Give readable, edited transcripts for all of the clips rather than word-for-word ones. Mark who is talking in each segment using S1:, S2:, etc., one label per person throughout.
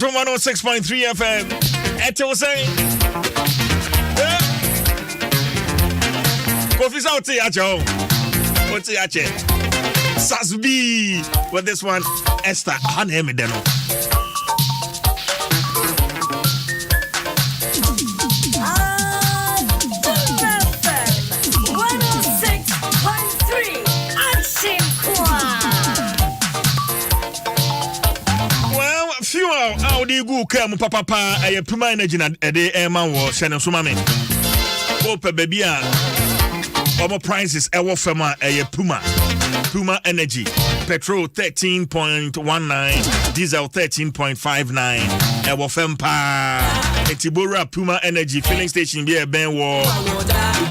S1: Adom 106.3 FM. Eto say. Kofi Sauti ajo. Oti ache. Sasbi with this one Esther Hanemedeno. How do you go come papa a Puma energy na de man wo send so mame ope baby a omo prices e wo fema e Puma energy petrol 13.19 diesel 13.59 e wo fem pa etibora Puma energy filling station bi e ben wo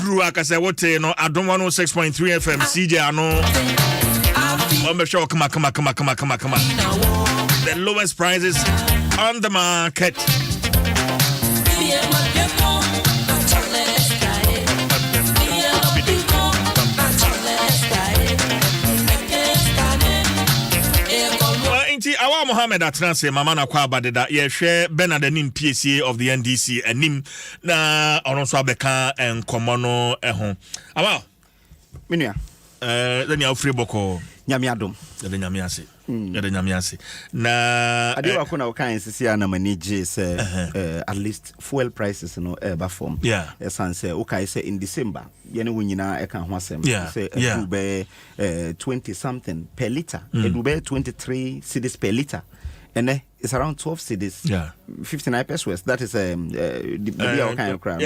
S1: duru akase wote no Adom 106.3 FM CJ ano o show come the lowest prices on the market. Awa Mohammed Atranse Mama na kwa badeda ye hwe Benadenim PSA of the NDC anim na ono so abeka enkomo no ho. Awa
S2: menua
S1: then you free boko
S2: nyame adom
S1: de nyame ase de nyame ase na
S2: adewa ko na o kan sisi ana manage say at least fuel prices no eba form esan say o kai say in December ye ne wonyina e kan ho asem say do be 20 something per liter e do be 23 cedis per liter and it's around 12 cedis 59 pesos. That is the kind of crown.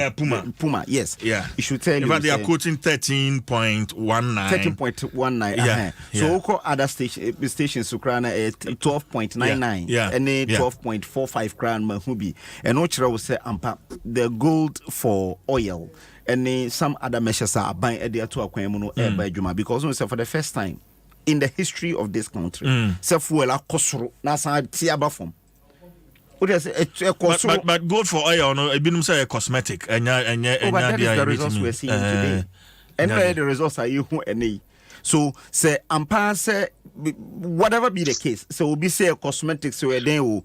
S2: Puma, yes.
S1: Yeah.
S2: You should tell you.
S1: But they are quoting 13.19.
S2: 13.19. So other stations Ukraine 12.99. And 12.45 crown mahubi. And Ochra will say the gold for oil and some other measures are buying a dear to Aquamuno by Juma because for the first time in the history of this country, fuel kosoro na san tiaba form.
S1: But gold for oil, no, it been say a cosmetic. And
S2: that is the results we're seeing today. And the results are you any. So say say whatever be the case, so we'll be say a cosmetic so then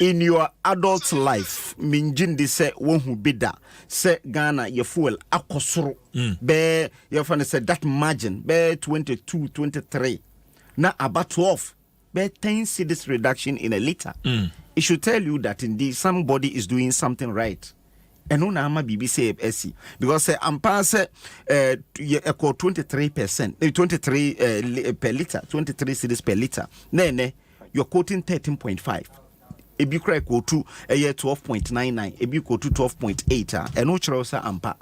S2: in your adult life, minjin de say one who bida say Ghana your fuel akosoro be your friend say that margin be 22, 23 now about 12 be 10 cedis reduction in a liter. It should tell you that indeed somebody is doing something right. And no nama BBC SC because say say 23%, 23 per liter, 23 cedis per liter. Nene, you're quoting 13.5. If you crack go to a year 12.99, if you go to 12.8, and no choice ampa.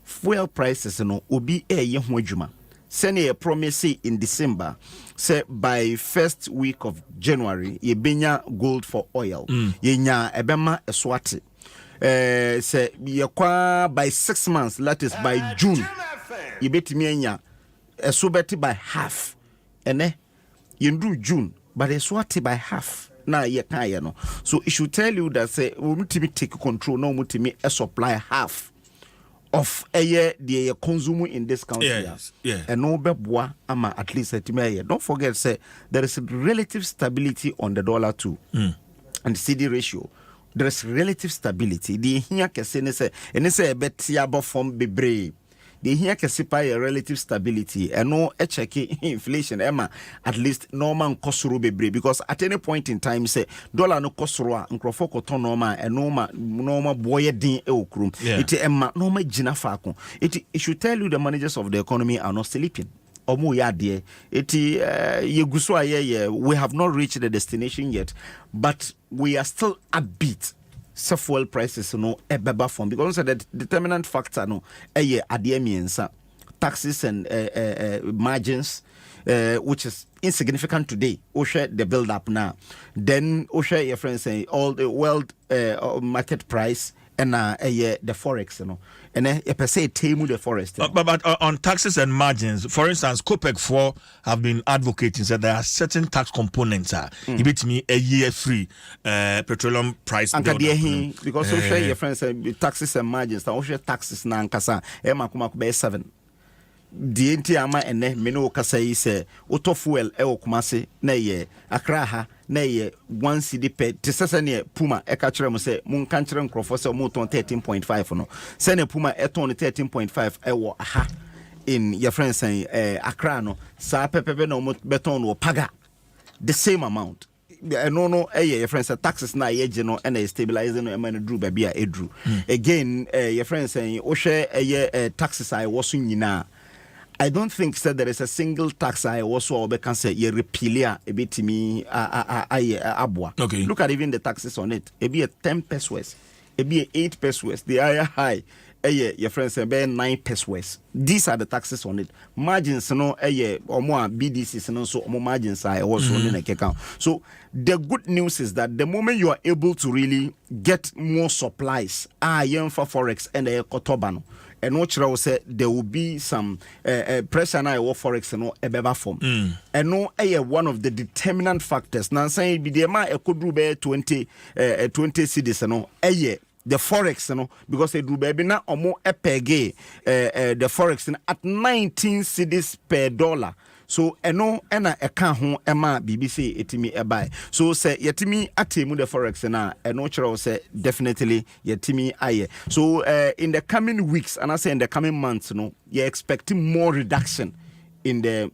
S2: Fuel prices no obi a year hojuma. Send a promise in December, say by first week of January, ye benya gold for oil. Ye nya ebema eswati. Say ye kwa by 6 months, that is by June. Ye beti nya esubeti by half. Ene ye do June, but eswati by half. Na ye kaya no. So it should tell you that say we mutimi take control, no mutimi supply half of a year the consumer in this country. And no beboa ama at least a don't forget say there is relative stability on the dollar too. And CD ratio. There is relative stability. The here can say and say a betia from bebre. The here can see a relative stability and no check inflation Emma at least normal kosuru bebre because at any point in time say dollar no kosuru nkrofo to normal and normal boy din e okrum it Emma normal jina fako it should tell you the managers of the economy are not sleeping omo ya de it yeguso aye we have not reached the destination yet but we are still upbeat. Fuel prices no ebeba form because the determinant factor no ademiensa taxes and margins which is insignificant today. Share the build up now. Then share your friends say all the world market price and the forex and then per se temu the forest.
S1: But on taxes and margins, for instance, COPEC 4 have been advocating that there are certain tax components you bet me a year free petroleum price
S2: because share your friends say taxes and margins share taxes na nkasa e makuma be 7 the ama ene me no kasa yi se auto fuel e okumase na ye Accra ha na ye 1 cedi per te sese ne Puma e ka kire mo se mun kan kire nkrofo se mo ton 13.5 no se ne Puma e ton 13.5 e wo ha in your friends saying Accra no sa pepepe no mo beton wo paga the same amount. No, your friends say taxes na ye no and stabilizing no man drew baby a drew. Again, your friends saying o share taxes I was nyina. I don't think that there is a single tax I also can say ye repeal a bit me abwa.
S1: Okay.
S2: Look at even the taxes on it. It be a 10 pesos, it be a 8 pesos. The higher high. Your friends say 9 pesos. These are the taxes on it. Margins no or more BDCs no so more margins are also in the account. So the good news is that the moment you are able to really get more supplies, for forex and kotobano. And what I will say, there will be some pressure na forex no ebeba form. And no one of the determinant factors. Now saying be the amount could do 20 cedis no the forex no because they do baby na omo epege the forex at 19 cedis per dollar. So eno ena eka ho ema BBC etimi ebai. So say yetimi atemu the forex na eno chiro say definitely yetimi aye. So in the coming weeks and I say in the coming months no you're expecting more reduction in the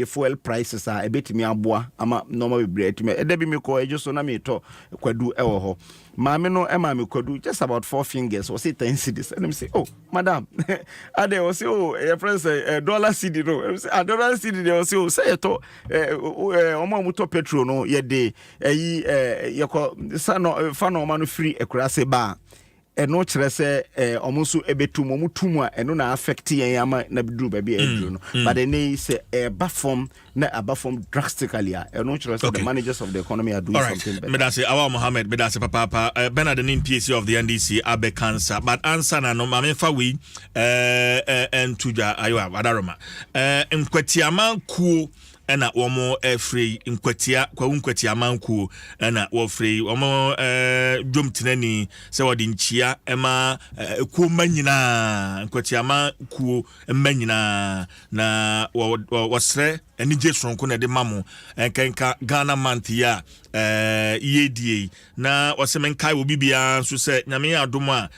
S2: fuel prices a bit me aboa ama normal be etimi e debi me ko ejo so na me to kwadu ewo ho. Mama no Emma me could do just about 4 fingers or say 10 cedis. And I say, oh, madam, and they will say, oh, your friend say $1 cedi no. $1 cedi they will say, oh, say it omo petrol no ye de ye fan man free e kura se ba. E no kire se omo ebetum omo tumu a eno na affect yen ama na bidru ba bi edru no. But they need say abafom drastically e no kire se the managers of the economy are doing something better.
S1: Medase Awa Mohammed medase papa Bernard the PSC of the NDC abe cancer but answer na no mame fa we entuja ayo adaroma nkwatiama ku ena womo free nkwatia kwa nkwatia manku ena wo free womo dwomtenani se wodi nchia ema ku manyina nkwatia manku manyina na wasre eni jesonko na de mamu enkenka Ghana month ya yedie na wasemenkai obibia so se nyame adom a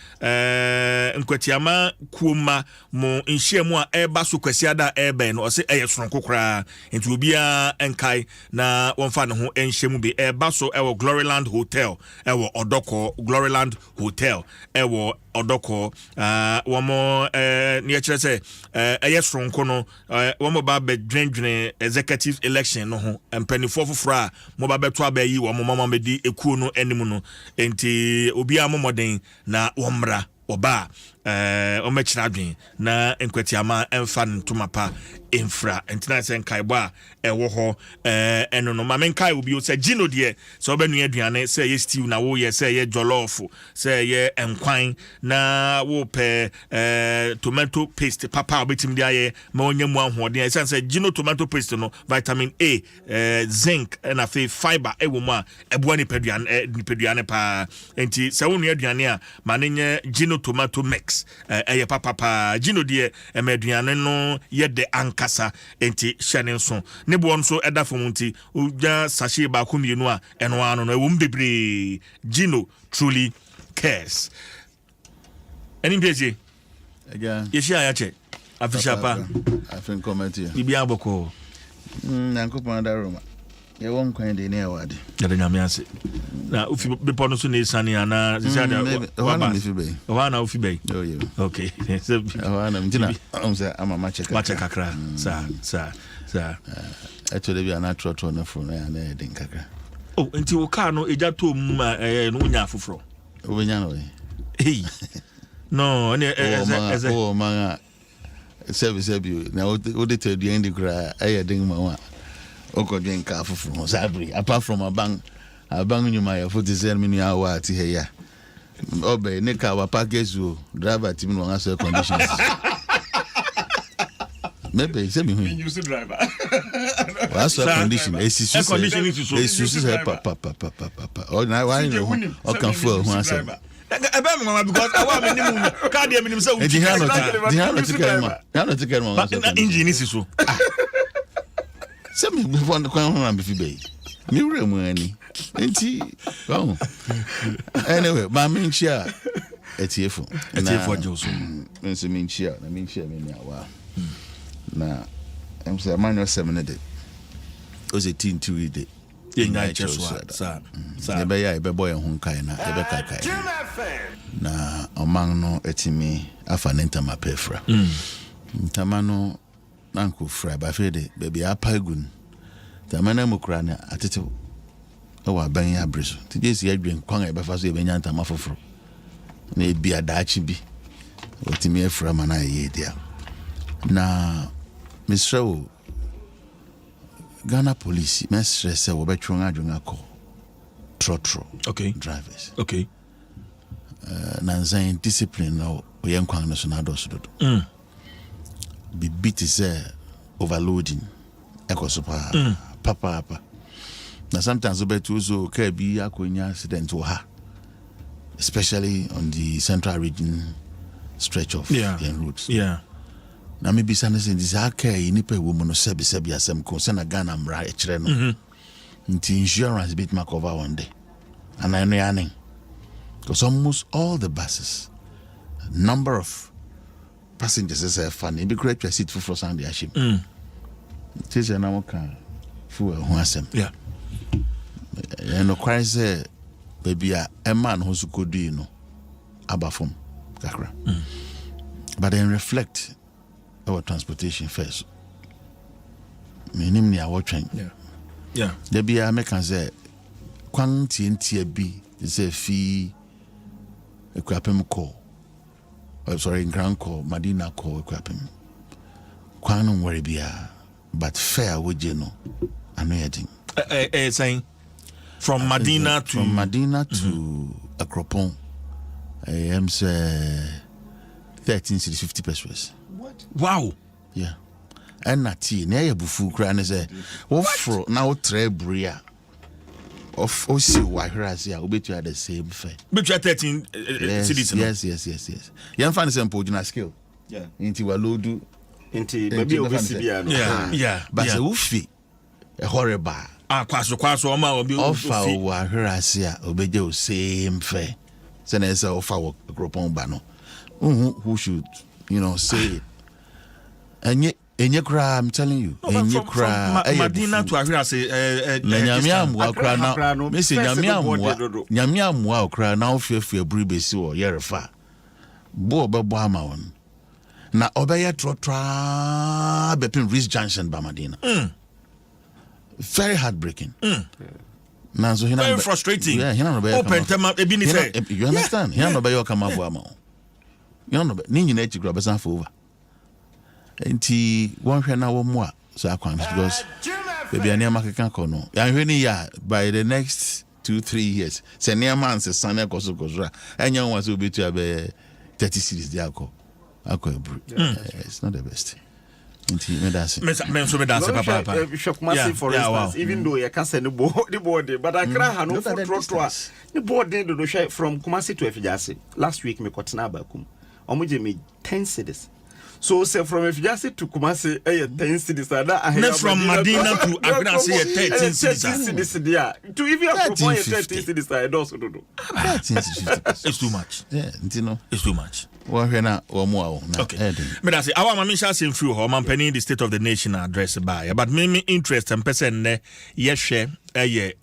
S1: nkwatia manku ma mo nhyiamu a eba so kwasiada ebe no ose eyesonko kra enti obia enkai na wonfa ne ho enhyemu bi eba so ewo Gloryland Hotel ewo Odoko Gloryland Hotel ewo Odoko womo ne kire se eyesonko no womo ba be dwendwene executive election no ho empanifo foforo mo ba beto abayi womo mama medi ekuo no animu no enti obia momoden na womra oba omechira adwen na enkwatiama emfa ntomapa infra entina se nkaibwa ewo ho eno no mamenkai obi o se gino de se obenu aduane se ye stew na wo ye se ye jollof se ye enkwan na wo pe tomato paste papa obetim de aye ma onyemu ahoden e se gino tomato paste no vitamin A zinc na fiber ewo mu a eboa ni peduane pa enti se wo nu aduane a manenye gino tomato mix eye papa gino de emeduane no ye de ankasa enti hye so ne bo nso eda fomunti uja sachet ba ko mienu a eno ano no ewo mbebre gino truly cares eni pese
S3: again
S1: yeshi ayache afisha pa
S3: afin comment here
S1: bibi aboko
S3: nankopon da roma ye won kwan de ne awade
S1: ya nyame ase na ufi bepo no so ne sane ana se ada wana ufi bei
S3: oh yeah
S1: okay
S3: wana mtina amsa ama
S1: mache kakra sa
S3: actually bi ana trotro na fro na na edin kakra
S1: oh enti wo car no eja to mu no nya foforo
S3: obenya no
S1: hey no ne
S3: oh manga service bi na o de te di end kra ayedin ma wa okodwen ka foforo sabri apart from abang nyuma ya 47 minu awa ati heya obe ne ka wa package o driver team no wan say conditions maybe say me hu
S1: you see driver
S3: what's the condition esu say pa oh na why no o kan fuel hu asa
S1: because I want minimum card minimum so engine is so.
S3: Some before the crown on Biffy. Mirror money. Anyway, my main share. It's here for Joseph. It's a mean share. I mean, share me now. Now, I'm saying, man, you're 7 a day. Was a teen to read it.
S1: In night, just what, sir.
S3: A boy and Hunkaina, na among no etimi afanenta mapefra. Tamano nanku fra ba fede baby apagun. Tamana mukrana atete wa ban ya breso. Tijesi adwen kwan e befa so e benya ntama foforo. Na e bia daachi bi. Otimi efra mana ye dia. Na Mr. Ghana police mestre se wo betwon adwen akọ trotro.
S1: Okay.
S3: Drivers.
S1: Okay.
S3: Nanzan discipline no yen kwan no so na do so do. Be beat is overloading. Ekosopa papa. Now sometimes obetu so ka bi akonya accident wo ha. Especially on the central region stretch of the roads.
S1: Yeah.
S3: Na me bisa na sen disa ka ni pe wo mo no sebi asem ko se na Ghana mra e kire no. Nti insurance bit ma cover one day. And I know yaning. Because almost all the buses, number of passengers is funny. Be great to sit for Sunday ashim. It is an American fuel who
S1: yeah.
S3: And no cry say baby a man who's could do no abafum kakra. But then reflect our transportation first. Minim ni our train.
S1: Yeah.
S3: There be a American say kwan TNT bi say fee equipem call. I'm sorry, Grand call, Madina call equipem. Kwan no worry bia, but fair would you know. I know you
S1: saying from Madina to Akropong. I am say 13 cities 50 pesos.
S2: What?
S1: Wow.
S3: Yeah. And na tea na bufu kra na say wo fro na wo tre bria of osi wa hwase a obetu at the same fare
S1: between 13 cities.
S3: Yes. Yan fan say mpojuna skill.
S2: Yeah.
S3: Inti wa lodu
S2: inti baby obesi bia no.
S1: Yeah.
S3: But say ufi e horrible.
S1: Kwaso o ma obi
S3: ofa wa hwase a obeje o same fare. Say na say ofa wo gropon ba no. Who should, say it. Enye kra, I'm telling you. Enye kra.
S1: Madina to Ahira say
S3: Nyamiamwa kra na. Me say nyamiamwa kra na ofie bribe si wo yerefa. Bo bebo ama won. Na obeye trotra bepin Reach Junction ba Madina. Very heartbreaking. Na so hina
S1: very frustrating.
S3: Yeah, hina no be.
S1: Open tema ebi ni say.
S3: You understand? Hina no be yo kama bo ama. You know, ni nyina chikura besan for over. Enti one hwe na wo mo a so akwan because baby ani amakeka ko no. Ya hwe ni ya by the next 2-3 years. Se ni man se san e koso a enya won so betu abe 30 cities dia akọ ebru. It's not the best. Enti me dance. Me
S1: so me dance papa.
S2: Shockmassive for instance, even though you can say the board, but I cry no for trottoir. The board dey do share from Kumasi to Efijase. Last week me kotena bakum. Omoje me 10 cities. So say from Efijase to Kumasi 10 cities that
S1: not from Madina to Accra say 13 cities
S2: there. To even propose 13 cities I do so do.
S1: It's too much.
S3: Yeah,
S1: it's too much.
S3: Okay.
S1: Me that say our mamisha say through ho man penny the state of the nation address by but me interest and person ne yehwe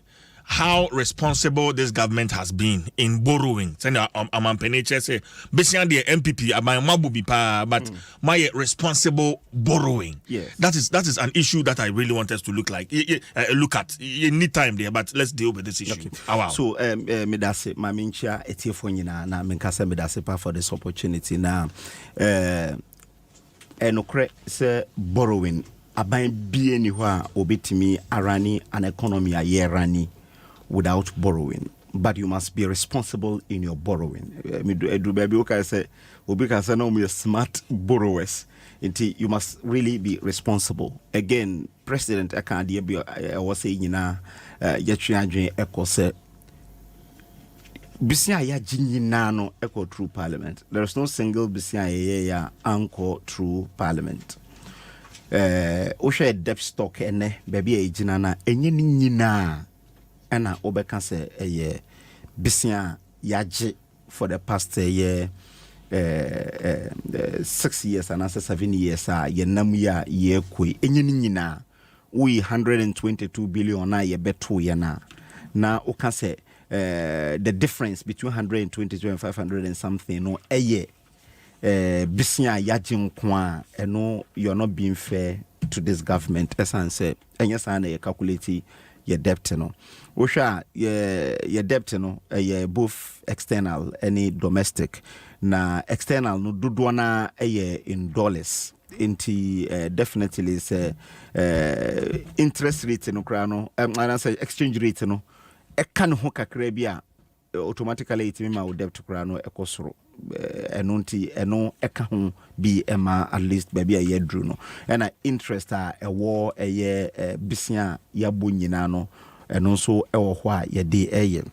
S1: how responsible this government has been in borrowing. Say am penny say besian the MPP amabu bi pa but my responsible borrowing.
S2: Yes.
S1: That is an issue that I really want us to look at. You need time there, but let's deal with this issue.
S2: Okay.
S1: Wow.
S2: So me da say ma menchia etiefo nyina na me nkasa me da say pa for this opportunity na enokre say borrowing aban bie ni ho a obetimi arani an economy a yerani without borrowing, but you must be responsible in your borrowing. Me do baby okay say obi ka say no me smart borrowers. You must really be responsible. Again, President Akande was saying na yetri adwen ekose Bisia ya jinyina no echo through parliament. There is no single bisia ya anko through parliament. Osha debt stock ene baby e jina na enye ni nyina ana obeka se bisia yaje for the past year 6 years and 7 years ye nam ya ye koi enye ni nyina we 122 billion na ye beto ye na oka se the difference between 122 and 500 and something no bisia yagin kwa eno you're not being fair to this government esan say enya sana ye calculate your debt no osha your debt no both external any domestic na external no dodo na in dollars into definitely say interest rate no kra no and say exchange rate no e kan ho kakra bia automatically it mean my debt kra no ekosoro eno eka ho bi ema at least baby a yedru no and interest a ewo bisia ya bonyina no eno so ewo ho a ye de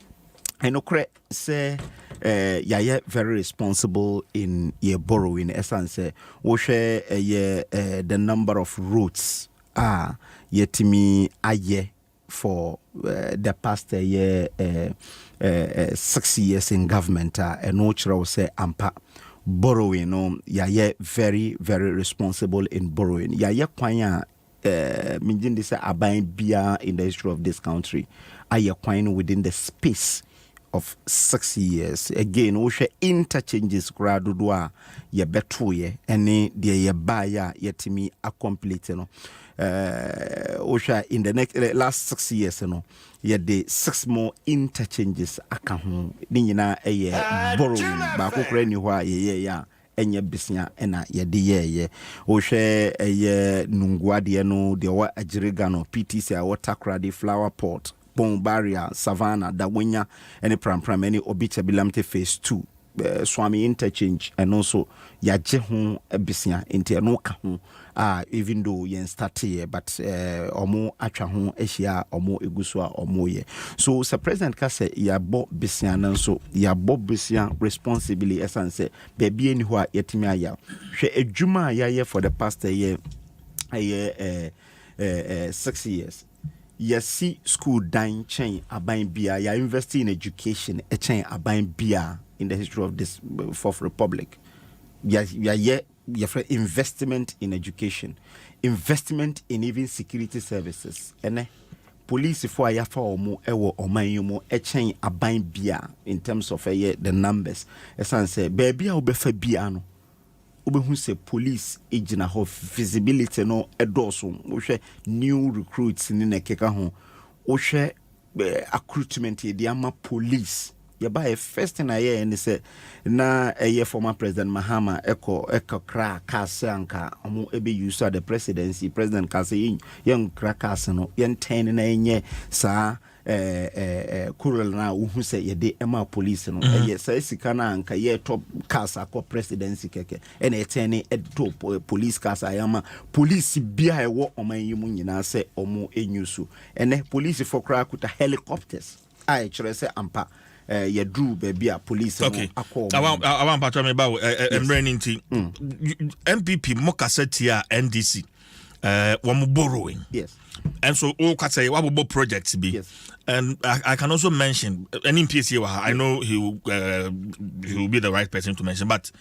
S2: eno kre say ya very responsible in your borrowing essence wo hwe the number of roads yetimi aye for the past year 6 years in government and no chiro say ampa borrowing no ya very very responsible in borrowing ya kwan minjin this aban bia in the history of this country aye kwan within the space of 6 years again we share interchanges gradudo a ye beto ye ene de ye ba ya yetimi accomplete no osha in the next last 6 years no ye de 6 more interchanges aka ho ni nyina borrowing ba kokora ni ho a ye ya enye bisia ena ye de ye ohwe nunguade no de wa agiriga no PTC a water crowd flower pot Bon Barrier, Savannah, Dawenya, any pram, any Obicha Bilamte phase 2, Swami interchange, and also Yajehu Ebisia, Internoka, even though yen start here, but Omo Achahu, Asia, Omo Iguswa, Omoye. So, Sir President Kase, ya Bob Bisian, and so ya Bob Bisian responsibly, as I say, baby, and who are yetimia ya. She a Juma ya for the past year, 6 years. See school dying chain aban bia ya investing in education a chain aban bia in the history of this fourth republic ya investment in education, investment in even security services ene police for ya fa omo ewo oman a chain aban bia in terms of the numbers esan say baby a obefa bia no who say police agent have visibility no edoso wo new recruits ni na keka ho wo recruitment ye ama police ye ba first na ye ni say na former president Mahama eko kra kase anka omo ebe use the presidency president kase yen kra kase no yen ten na enye sa kural na who say ye de ema police no ye say sika na anka ye top cars akọ presidency keke and etene top police cars ayama police bia ewo oman yimu nyina say omo enyusu ene police for kra kuta helicopters ai chere say ampa ye drew baby a police
S1: okay.
S2: no akọ
S1: I want patch me ba MPP MPP mo kaseti a NDC wo borrowing
S2: yes
S1: and so all say what about projects be
S2: yes.
S1: And I can also mention any PSC I know he will be the right person to mention, but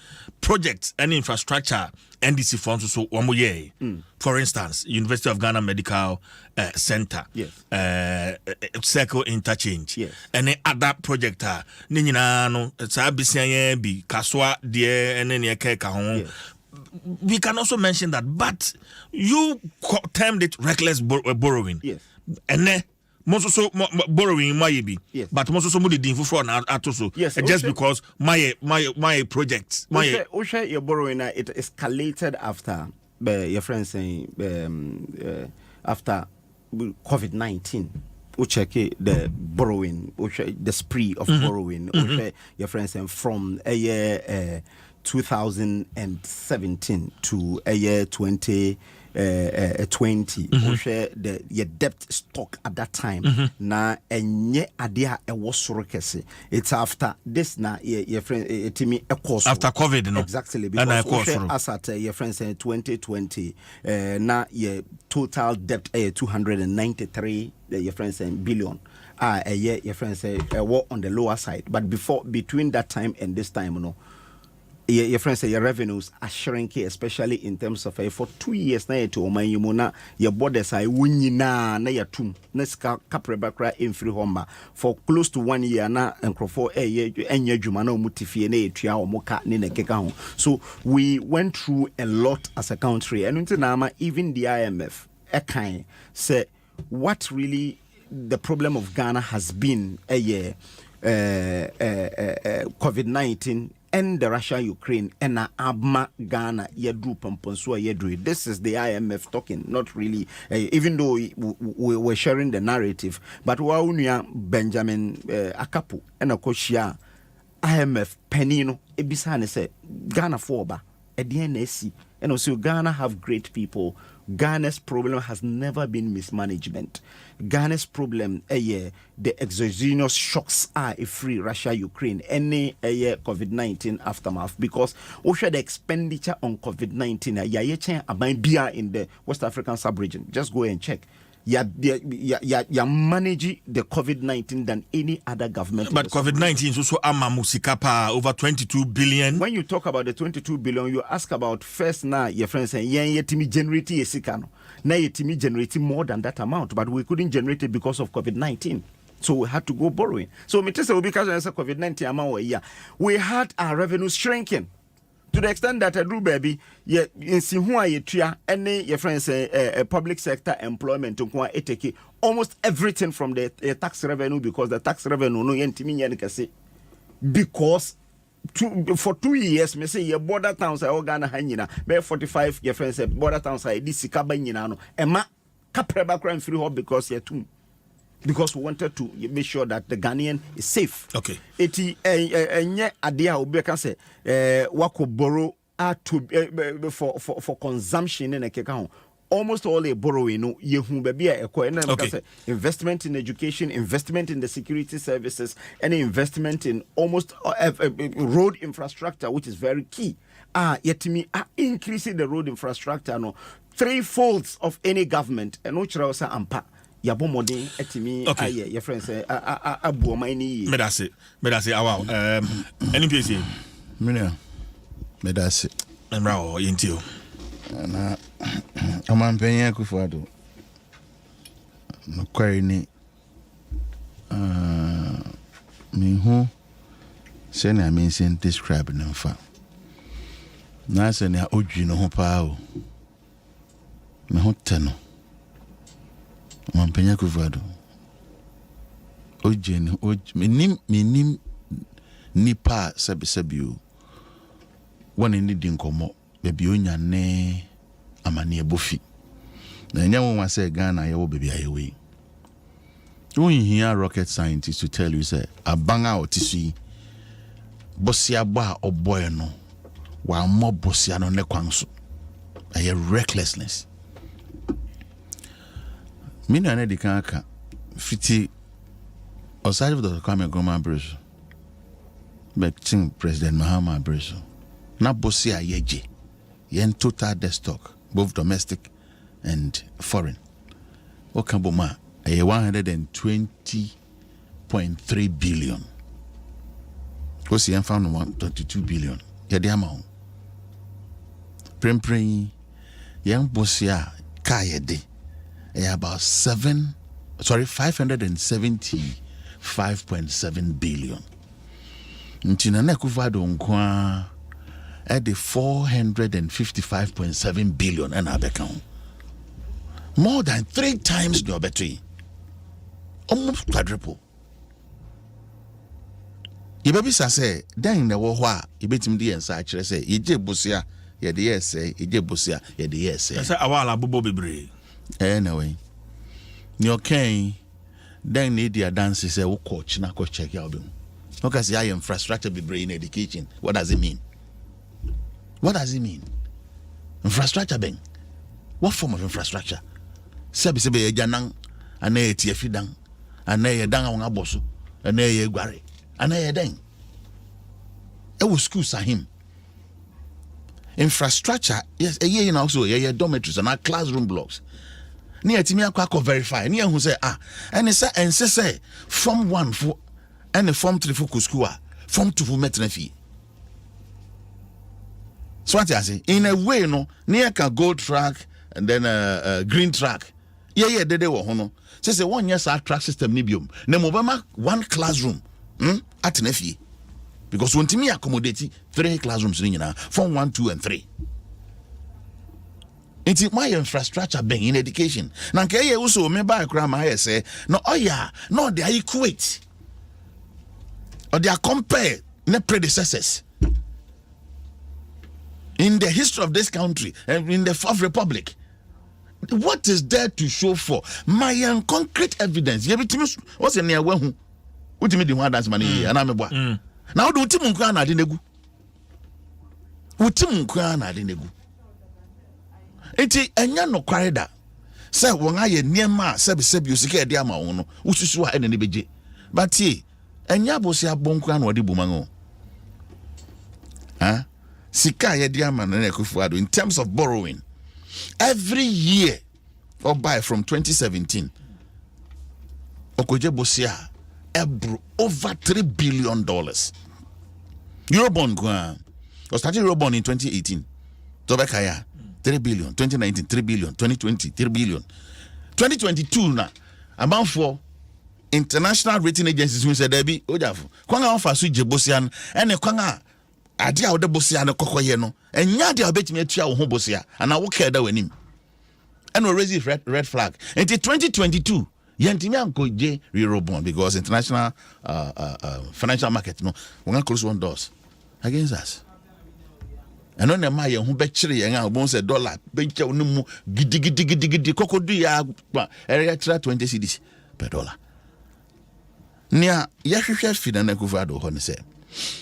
S1: projects and infrastructure NDC funds so one more year. For instance, University of Ghana Medical Center,
S2: yes.
S1: Circle Interchange,
S2: yes.
S1: And other project ni no sa bisia bi kaswa de and then keka we can also mention that, but you termed it reckless borrowing.
S2: Yes.
S1: And then most so borrowing my be.
S2: Yes.
S1: But most so mudi for na atoso.
S2: Yes.
S1: Just because my project my
S2: your borrowing it escalated after your friend saying after COVID-19. Check the borrowing, the spree of borrowing. Your friend saying from a year 2017 to a year 20 20 share the your debt stock at that time na enye ade a ewo soro kese. It's after this na your friend etimi ekos
S1: after COVID no
S2: exactly because as at your friend say 2020 na your total debt 293 your friend say billion your friend say on the lower side, but between that time and this time no your friends say your revenues are shrinking, especially in terms of for 2 years na to oman you na your borders are wunyina na ya tum na ska kaprebakra in free home for close to 1 year na enkrofo enye adwuma na omutifie na etua omoka ne na keka ho. So we went through a lot as a country, and until even the IMF kind say what really the problem of Ghana has been COVID-19 and the Russia-Ukraine and Abma Ghana Yedru Pamponsua Yedru. This is the IMF talking, not really, even though we were sharing the narrative. But Waunia Benjamin Akapu and Okoshia IMF Penino Ebisane said Ghana Forba at the NSC. And also Ghana have great people. Ghana's problem has never been mismanagement. Ghana's problem, the exogenous shocks are a free Russia, Ukraine, any COVID-19 aftermath. Because also the expenditure on COVID-19, in the West African sub-region. Just go and check. You manage the COVID-19 than any other government.
S1: But COVID-19 is also Musikapa over 22 billion.
S2: When you talk about the 22 billion, you ask about first now your friends saying yetimi generate esikano. Now yetimi generating more than that amount, but we couldn't generate it because of COVID-19. So we had to go borrowing. So because of COVID-19 amount we had our revenues shrinking. To the extent that Drew baby, in Sinhua Yetria, any your friends say public sector employment to take almost everything from the tax revenue, because the tax revenue no yentimi because for 2 years, me say your border towns are Ghana hanyina, be 45 your friends say border towns are this sikaba nyina no. Emma kapreba crime free hub because you're too. Because we wanted to make sure that the Ghanaian is safe.
S1: Okay.
S2: Eti enye adia obi kan say wako borrow to for consumption in a keka ho. Almost all a borrowing no yehu baby e ko and say investment in education, investment in the security services, and investment in almost road infrastructure, which is very key. Yetimi increasing the road infrastructure no 3 folds of any government and no chira osa ampa. Yabomodin etimi aye your friends say abu omani
S1: medase awa any place
S3: mina medase
S1: emra o yentio
S3: na amampenye kufuado no kwari ni mihu se na mention describe no fa na se na odwi no ho pa o me ho teno Mampenya kuvado ojeni minim nipa sabisabio woni ni dinkomo bebi onya ne amane bofi na nya won say Ghana ye wo bebi ayewe you hear rocket scientists to tell you say abanga otisui bosia ba oboy no wa mo bosia no ne kwanso aye recklessness. Mina ne dikanka fiti outside of the Kwame Nkrumah bridge but President Mahama bridge na bosi ayeje yen total debt stock both domestic and foreign okamboma 120.3 billion kosi yen found 122 billion yede amount prempren yen bosi a ka yede about 575.7 billion. Ntina na kuvado nkwa at the 455.7 billion and abekon. More than 3 times the between. Almost quadruple. Ibebi say then na wo ho a ibetim de ensa a kire say yeje bosia ye de yes say yeje bosia ye de yes say.
S1: Say awala bobo bebre.
S3: Anyway, your king then need their dances say coach na go check your album. Because I infrastructure be brain education. What does it mean? What does it mean? Infrastructure bang. What form of infrastructure? Sebe janan, ane tiefidang, ane dang ang aboso, ane gware, ane deng. It was schools are him. Infrastructure, yes, also dormitories and our classroom blocks. Near Timia Quaco verify, near who say, and say, Form 1 for and Form 3 for Kuskua, Form 2 for Metrefi. So what I say, in a way, no, near ka gold track and then green track. Yeah, they were hono. Say 1 year track system nibium. Nemobama 1 classroom, at Nefi. Because when Timmy accommodate 3 classrooms in Form 1, 2, and 3. It's my infrastructure being in education. Now, can you also remember a grammar say, no, no, they are equate. Or they are compared, not predecessors. In the history of this country, and in the Fourth Republic, what is there to show for? My concrete evidence. What's in there? What do you mean? That's money. And I'm a now do Tim Nkwana adinegu. Utim Nkwana adinegu. Enti enya no kware da. Say won aye niema sebi usike de ama won no. Ususu a ene ne beje. But enya bosi abonkwa na odi bumango. Sika ye de ama na Akufo-Addo in terms of borrowing. Every year or by from 2017 Okoje bosia over $3 billion. Eurobond was started Eurobond in 2018. Tobekaya 3 billion, 2019 3 billion, 2020 3 billion. 2022 na amount for international rating agencies who said Debbie Ojafo. Kwanga offer su jebosia ene kwanga ade a bosia no kokoye no. Enya de obetimi atua wo ho bosia ana wo ka da wanim. And we raise red flag. Until 2022 yentimi ankoje Eurobond because international financial market no we can close one doors against us. And on the my who bet chiri and I say dollar bench no gidi kokodu ya area 20 cedis per dollar. Nia yahwehwe fida na Akufo-Addo ho ne say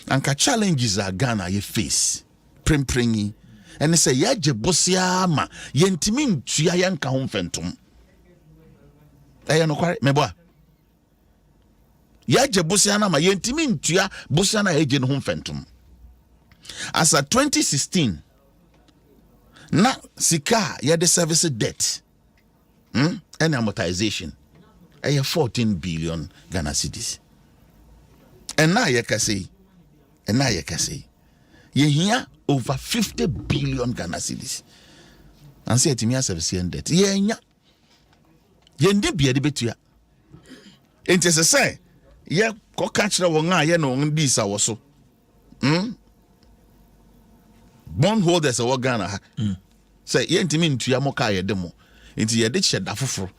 S3: anka challenges are Ghana ye face premprengi and say ya jebosia ma yentimi ntua yanka ho mfentom. No kware meboa ya je bosia na ma yentimi ntua bosia na eje no mfentom. As a 2016 na sika ya the service debt and amortization 14 billion Ghana cedis. And now you can say you hear over 50 billion Ghana cedis and say it me service debt nya yendi bia de betua enti say ye ko ka kire won a ye no ndi sa wo so bond holders wo Ghana ha say ye ntimi ntua mo ka ye de mo enti ye de che da foforo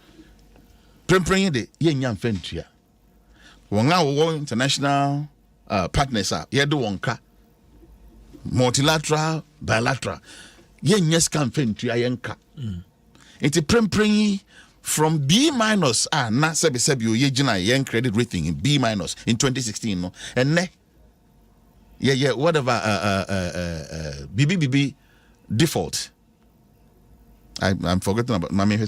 S3: prempren de ye nya mfa ntua won a wo international partners a ye de won ka multilateral bilateral ye nya ska mfa ntua ye nka enti prempren from B- na sebi ye gina yen credit rating in B- in 2016 no and ne whatever BBB default I'm forgetting about my me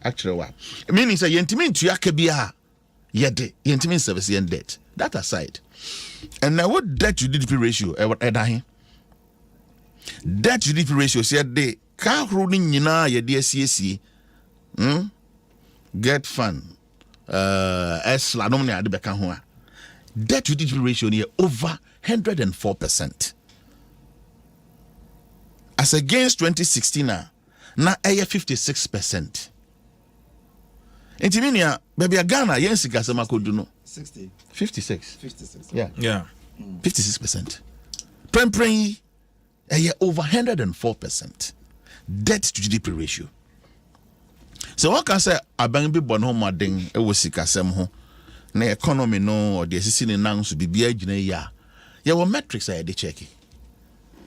S3: actually wa meaning say yentimi ntua ka bia ye de yentimi service yen debt that aside and now what debt to GDP ratio edahin debt to GDP ratio say de ka horo ni nyina ye de asiesie get fund esla no na ade beka ho a debt to GDP ratio near over 104%. As against 2016 na 56%. Intiminia baby Ghana yensika sama kodu no 56. Yeah. 56%. Prempren over 104% debt to GDP ratio. So what can say aban bi bon ho modern e wo sikasem ho na economy no or the sisi ne nan so bibia gina ya ye wo metrics I dey check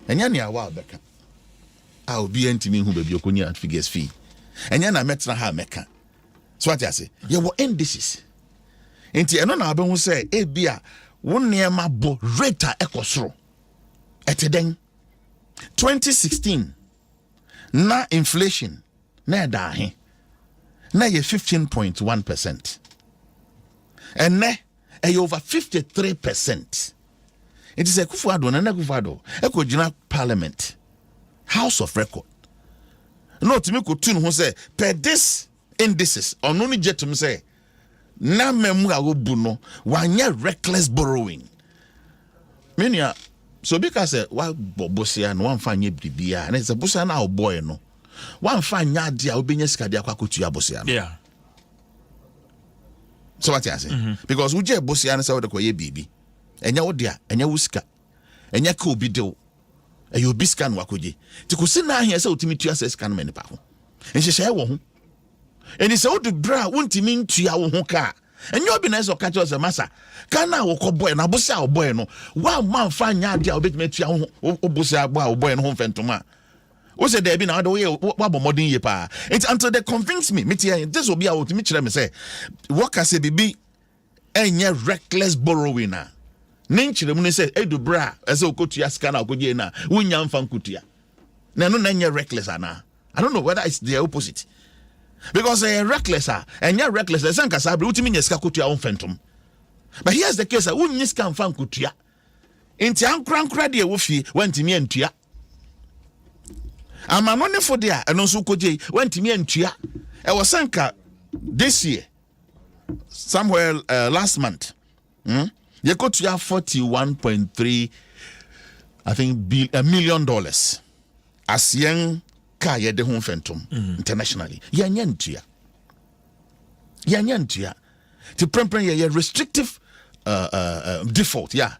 S3: enya ne awa beka a obi antimi hu baby okonya figures fee enya na metra ha meka so what I say ye wo indices enti eno na aban hu say e bia wo niema bo rate ekosoro eteden 2016 na inflation na da he na ye 15.1%. And ne over 53%. It is a Kufuado and a Kufuado. Eko Jina Parliament, House of Record. No, to me, could who say, per this indices, or no need to say, na memua buno, one year reckless borrowing. Mania, so because why Bobosia and one fine bia, and it's a busa now boy, no. One fine yadia, Obineska, Diaquacutia Bosia.
S1: Yeah.
S3: So what you say? Because we just bossy and say the koye baby. And ya odia, and ya wuska, and ya ko bido. And you biscan wakuji. Tikusina here so timitua says can many pound. And she say won. And it's out to bra won't mean to ya won car. And you'll be nice or catch us a massa. Can I walk boy and a bossa boy no. 1 man fine yadia bit me to ya bossa boy and home fentoma. What's there been out the way? What modern ye pa? It's until they convince me. This will be out to me. Say, what can say be any reckless borrowing? Nature, when they say, Edu bra, as a cotia scanner, Kodiana, Winyam fan kutia. No, reckless, Anna. I don't know whether it's the opposite. Because they are reckless, and you're reckless, as Sanka Sabri, Utimin Skakutia on phantom. But here's the case, I wouldn't scan fan kutia. Into Ankran Cradia Woofy went to me and tia. I'm an only for there, and also Koji went to me and tia. I was Sanka this year, somewhere last month. You got to have $41.3, I think, $1 million as young Kaya de home phantom internationally. Yanyantia. To prepare a restrictive default, yeah.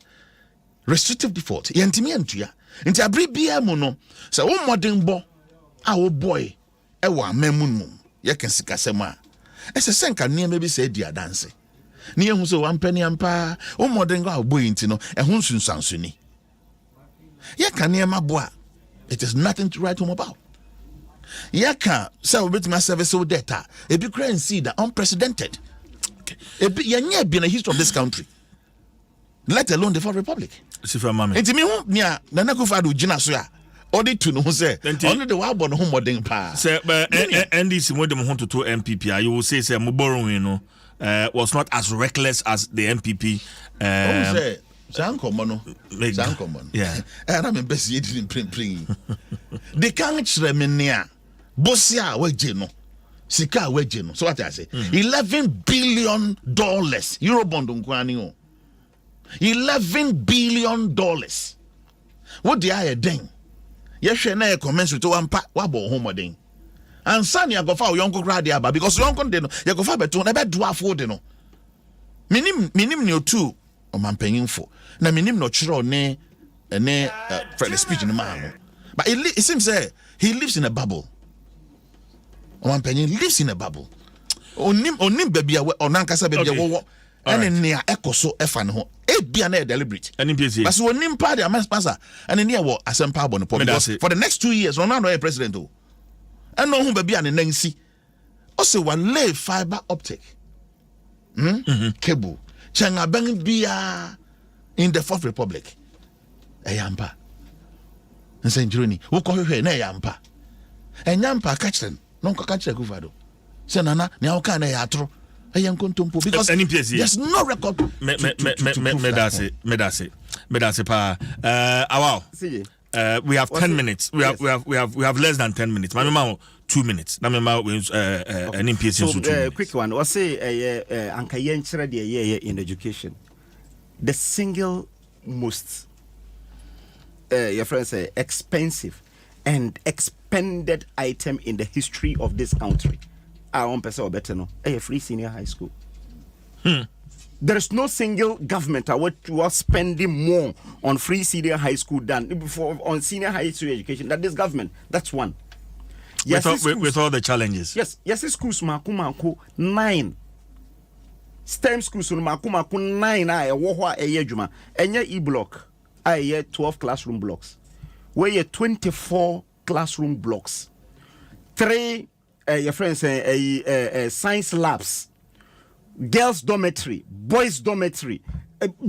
S3: Restrictive default. Yantimiantia. Into a brief beer mono. So, one modern bo, our boy, ewa memunum. Yakan sikasema. As a senka near maybe say, dear dance. Near who so 1 penny ampa, or modern go boy into no, and whom soon sounds sunny. Yakan near my boy. It is nothing to write home about. Yaka, so with my service so data, a big grand see the unprecedented. A bit yanya been a history of this country, let alone the Fourth Republic. It's me, yeah, Nanakufadu Jinasuya, Odi to no say, only the wild born home wedding pa. Say,
S1: and this more than 1 to 2 MPP, you will say, Muboru, you know, was not as reckless as the MPP.
S3: Sanko mono, yeah, and I'm investigating in print. They can't remember Bosia Wejeno, Sika Wejeno. So what I say, $11 billion Eurobond on $11 billion. What the I ding? Yes, she never commence with 1 pack, wabo home ding. And son, you go for Yonko Gradiaba because Yonko deno, you go for beton, I bet dwarf deno. Minim no 2. Mpensenpensenmu. Na minim no chiro ne for the speech in the man. But it seems he lives in a bubble. Mpensenpensenmu lives in a bubble. Onim baby onankasa baby wo and near echo so efan ho. E bia na deliberate. But so onim pa the amasa and near wo asempa bo no because for the next 2 years Ronaldo president o. And no hu baby an nansi. Also one lay fiber optic. Cable. Changa bang bia in the Fourth Republic. Eyampa. Nsenjuruni. Woko hwe na eyampa. Enyampa catchen. No catch Kufado. Senana, now can I atro? Contumpo because there's no record. Medase pa. Wow. We have 10 minutes. We have less than 10 minutes. My 2 minutes. An
S2: MPS. Quick one. Or say in education. The single most your friends say expensive and expended item in the history of this country. I want person or better no. A free senior high school. There is no single government that was spending more on free senior high school than before on senior high school education. That this government. That's one. Yes,
S1: with all the challenges.
S2: Yes, schools maku 9. STEM schools maku 9 a wohwa eye djuma. Enye e-block a 12 classroom blocks. Where you 24 classroom blocks. 3 your friends say science labs. Girls dormitory, boys dormitory.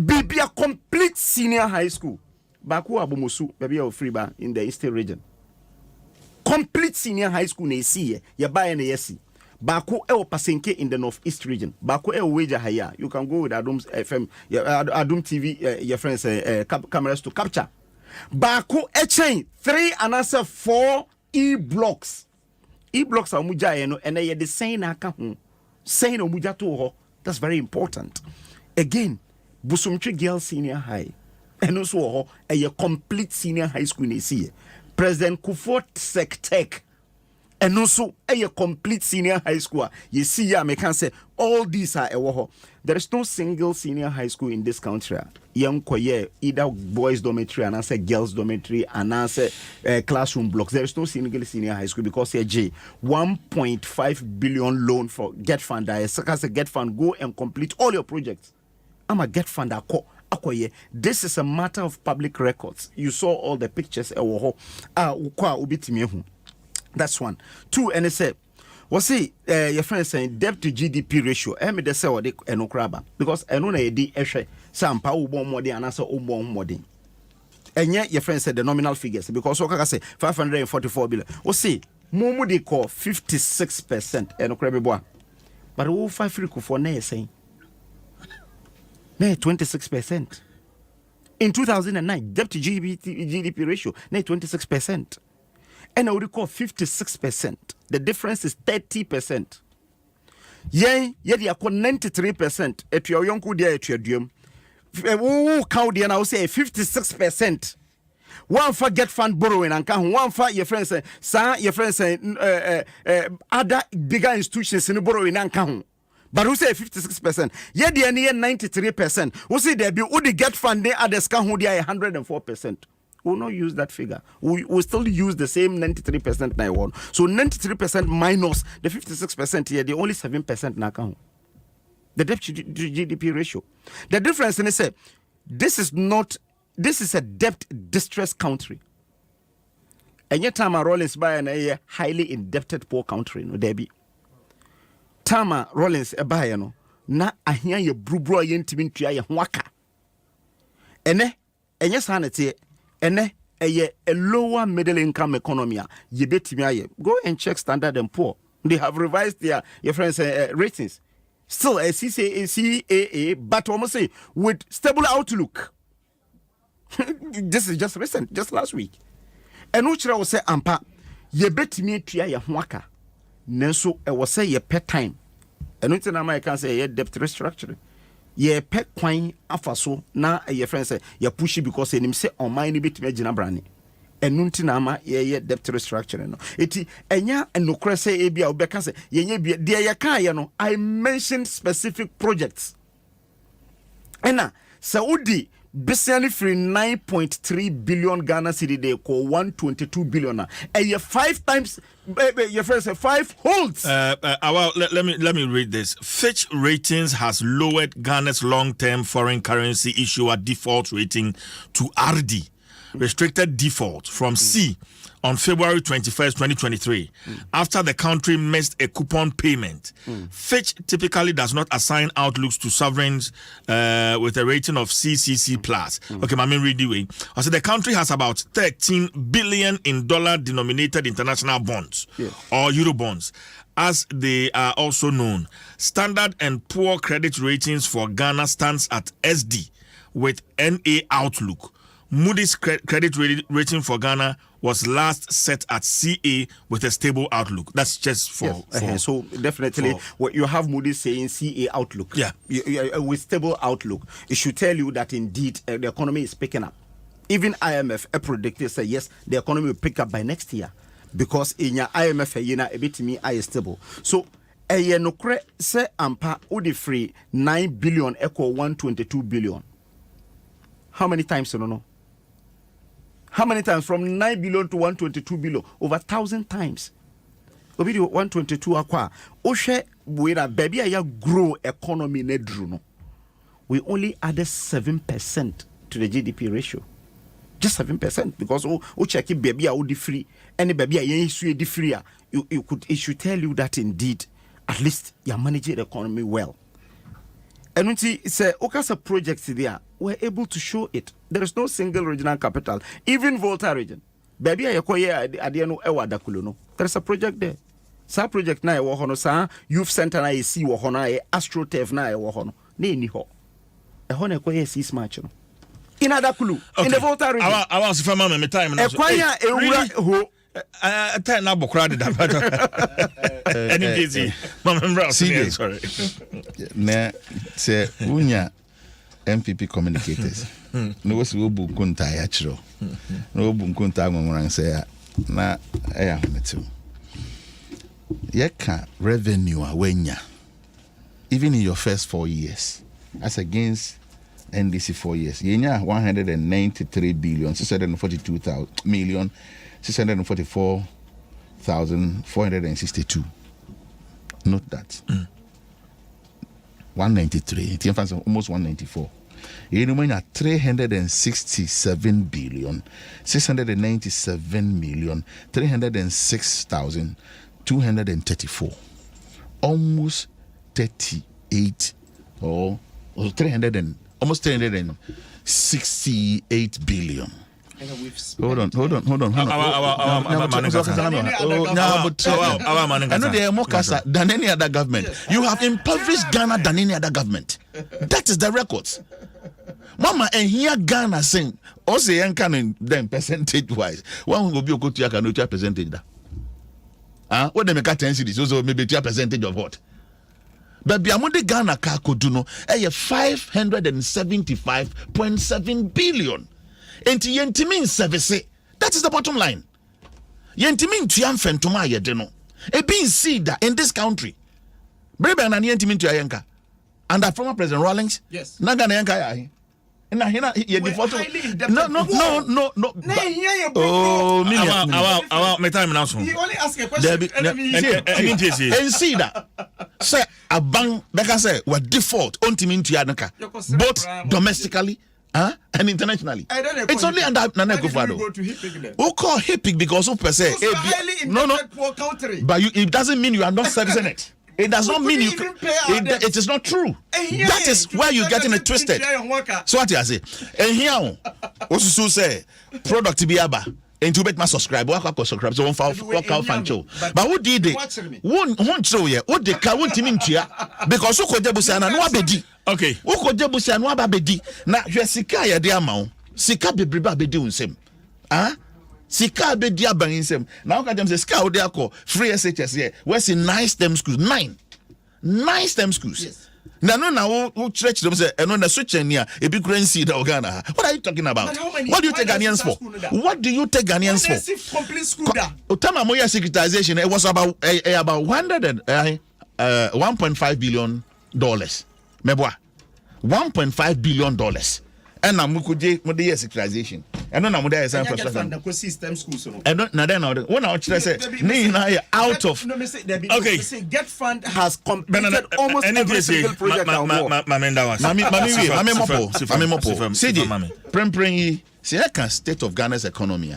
S2: Be a complete senior high school. Baku Abomosu, maybe a free bar in the Eastern region. complete senior high school na esi ye buy na yesi Bako e Pasenke in the northeast region. Bako e Wager Haya. You can go with Adom's FM, Adom TV, your friends, cameras to capture. Bako e chain 3 and answer 4 E-blocks. E-blocks are muja and they are the same account. Saying muja to ho. That's very important. Again, Busumchi Girls Senior High. And also a complete senior high school in ACA. President Kufort Tech. And also a complete senior high school. You see, I can say all these are a woho. There is no single senior high school in this country. Young koye either boys dormitory and answer girls dormitory and answer classroom blocks. There is no single senior high school because a 1.5 billion loan for Get Fund. As a Get Fund, go and complete all your projects. I'm a Get Fund. This is a matter of public records. You saw all the pictures. That's one. 2, and it said, what's it? Your friend saying debt to GDP ratio. Me de say what they enokraba because I know di eshe some power more than answer more than. And yet your friend said the nominal figures because okay say 544 billion. What's see? Momo they call 56% enokraba boy, but who 5 free for nay saying. Nay 26%. In 2009, debt to GDP ratio nay 26%. And I would recall 56%. The difference is 30%. Yea, yet you are 93%. If you're young, could you count the and I will say 56%. One for Get Fund borrowing and can one for your friends say, your friends say other bigger institutions in borrowing and count. But who say 56%? Yet they are near 93%. Who say there be who the Get Fund they others can who they are 104%. We will not use that figure. We will still use the same 93% now one. So 93% minus the 56% here, the only 7% now count. The debt to GDP ratio. The difference in it this is a debt distressed country. And yet Tama Rollins by a highly indebted poor country. No Debbie. Tama Rollins a buyer no na ahia ye brubro yentimin tua ye waka. Ene yes hanete ene a lower middle income economy ye betimi go and check Standard and Poor. They have revised their your friends ratings. Still a CAA but almost say with stable outlook. This is just recent, just last week. And which I will say ampa ye betimi tua ye waka. Nenso e was say ye pet time. And which I can say ye debt restructuring. Ye pet coin afaso na ye friend say ye pushy because him say on my bit me gina brani. And nuntinama ye debt restructuring no. Eti enya enokre say ebia obeka say ye bia de ye kan ye no. I mentioned specific projects. Ena Saudi Besiani free 9.3 billion Ghana cedi they call 122 billion. And you 5 times your friend say 5 holds.
S1: Well, let me read this. Fitch Ratings has lowered Ghana's long-term foreign currency issuer default rating to RD, restricted default, from C on February 21st, 2023, after the country missed a coupon payment. Fitch typically does not assign outlooks to sovereigns with a rating of CCC+. Okay, my main read the way. I said the country has about 13 billion in dollar-denominated international bonds, or Euro bonds, as they are also known. Standard and Poor credit ratings for Ghana stands at SD with NA outlook. Moody's credit rating for Ghana was last set at CA with a stable outlook. That's just for
S2: so definitely what you have Moody's saying CA outlook.
S1: Yeah,
S2: with stable outlook, it should tell you that indeed the economy is picking up. Even IMF predicted say yes, the economy will pick up by next year because in your IMF a bit me is stable. So a no say ampa udi free 9 billion equal 122 billion. How many times you don't know? How many times from 9 billion to 122 billion? Over 1,000 times. Obi 122 akwa. Oshe we na baby aya grow economy nedru no. We only added 7% to the GDP ratio. Just 7% because o check baby a odi free. Any baby a yen issue di free. It should tell you that indeed at least you are managing the economy well. And when it's a Okasa project there, we're able to show it. There is no single regional capital, even Volta region. baby a yɛkɔyɛ adeɛ no ɛwɔ Adakulu no there's a project there sa project na ɛwɔ hɔ no sa youth center na yɛsi wɔ hɔ no a AstroTurf na ɛwɔ hɔ no na ɛni hɔ ɛhɔ na ɛkɔyɛ 6 match no in Adakulu in the Volta region
S1: I want to find my time now
S2: ɛkwan a ɛwura ho
S1: time na bokra de da any busy mama sorry
S3: na say unya MPP communicators no was obu kunta ya chiro no obu kunta ngwanran say na eya hometu yeka revenue awenya even in your first 4 years as against NDC 4 years yenya 193 billion 642 million 644,462. Note that. 193. Almost 194. You know, 367 billion 697 million 306,234. Almost 38 or 300 and almost 368 billion. Hold on. I know they are more casa than any other government. You have impoverished Ghana than any other government. That is the records. Mama, and here Ghana saying, also, young can then percentage wise. One will be a good percentage. What they make a 10 cities, also maybe 2 percentage of what? But Biamude Ghana Kakoduno, 575.7 billion. Enti yentimin service. That is the bottom line. Yentimin tuamfen tuma yedeno. E bin see that in this country. Brebe na yentimin tuayenka. And the former President Rawlings.
S2: Yes.
S3: Naga na yanka ya. Na hina ye default. No. Oh,
S1: our my time now.
S2: He only ask a question.
S3: And see that. Say a bank beka say what default ontimin tuayenka. Both domestically and internationally. It's only under Nana Kufado. Who call HIPIC because of per se? No. But it doesn't mean you are not servicing it. It does not mean you can. It is not true. That is where you're getting it twisted. So what I say? And here, also say product biaba. And to make my subscribe, subscribe. So one fan show. But who did it? One show here. What they can't because who could Jebusana no abedi.
S1: Okay.
S3: Who could Jebusana no abedi? Now you sika ya dia mao. Sika be briba bedi unsem. Sika be dia bansem. Now can them say sika ode akọ free SHS here. Where's in 9 STEM schools? 9 STEM schools. Yes. Now, who church them say, and on the switch and here, a big currency that Ghana. What are you talking about? What do you take Ghanaians for? What do you take Ghanaians for?
S2: Complete school da.
S3: Time Moya securitization, it was about 1.5 billion dollars. Meboa, $1.5 billion. And now Mukuje Modia securitization. And then I'm there as
S2: system schools.
S3: And then when I say, out of
S2: okay, Get Fund has completed almost every single project.
S3: Mami, state of Ghana's economy.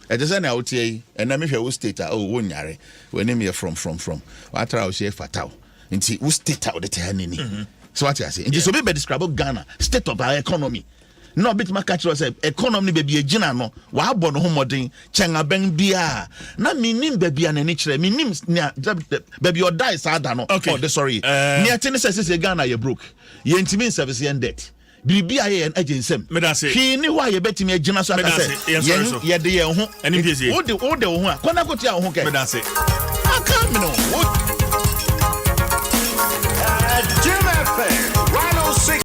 S3: It is an out here, and I'm here. Who state? Oh, one yare. When I'm here from. What I say fatal. Into who state out the Tanini. So what I say? And just be describe Ghana state of our economy. No bit my catch was economy baby a jinano. Wa born homodin chenga ben bia. Na minim baby an nichre. Minim baby or die sadano.
S1: Okay.
S3: Oh, sorry. Near Tennessee says Ghana you broke. You intimate service and debt. Bibi aye and agency.
S1: Me da say.
S3: He ni why you bet me a jina so say. Ye de ye ho.
S1: Any busy.
S3: Wo de ho. Kona ko ti a ho ke.
S1: Me da say.
S3: I can't know.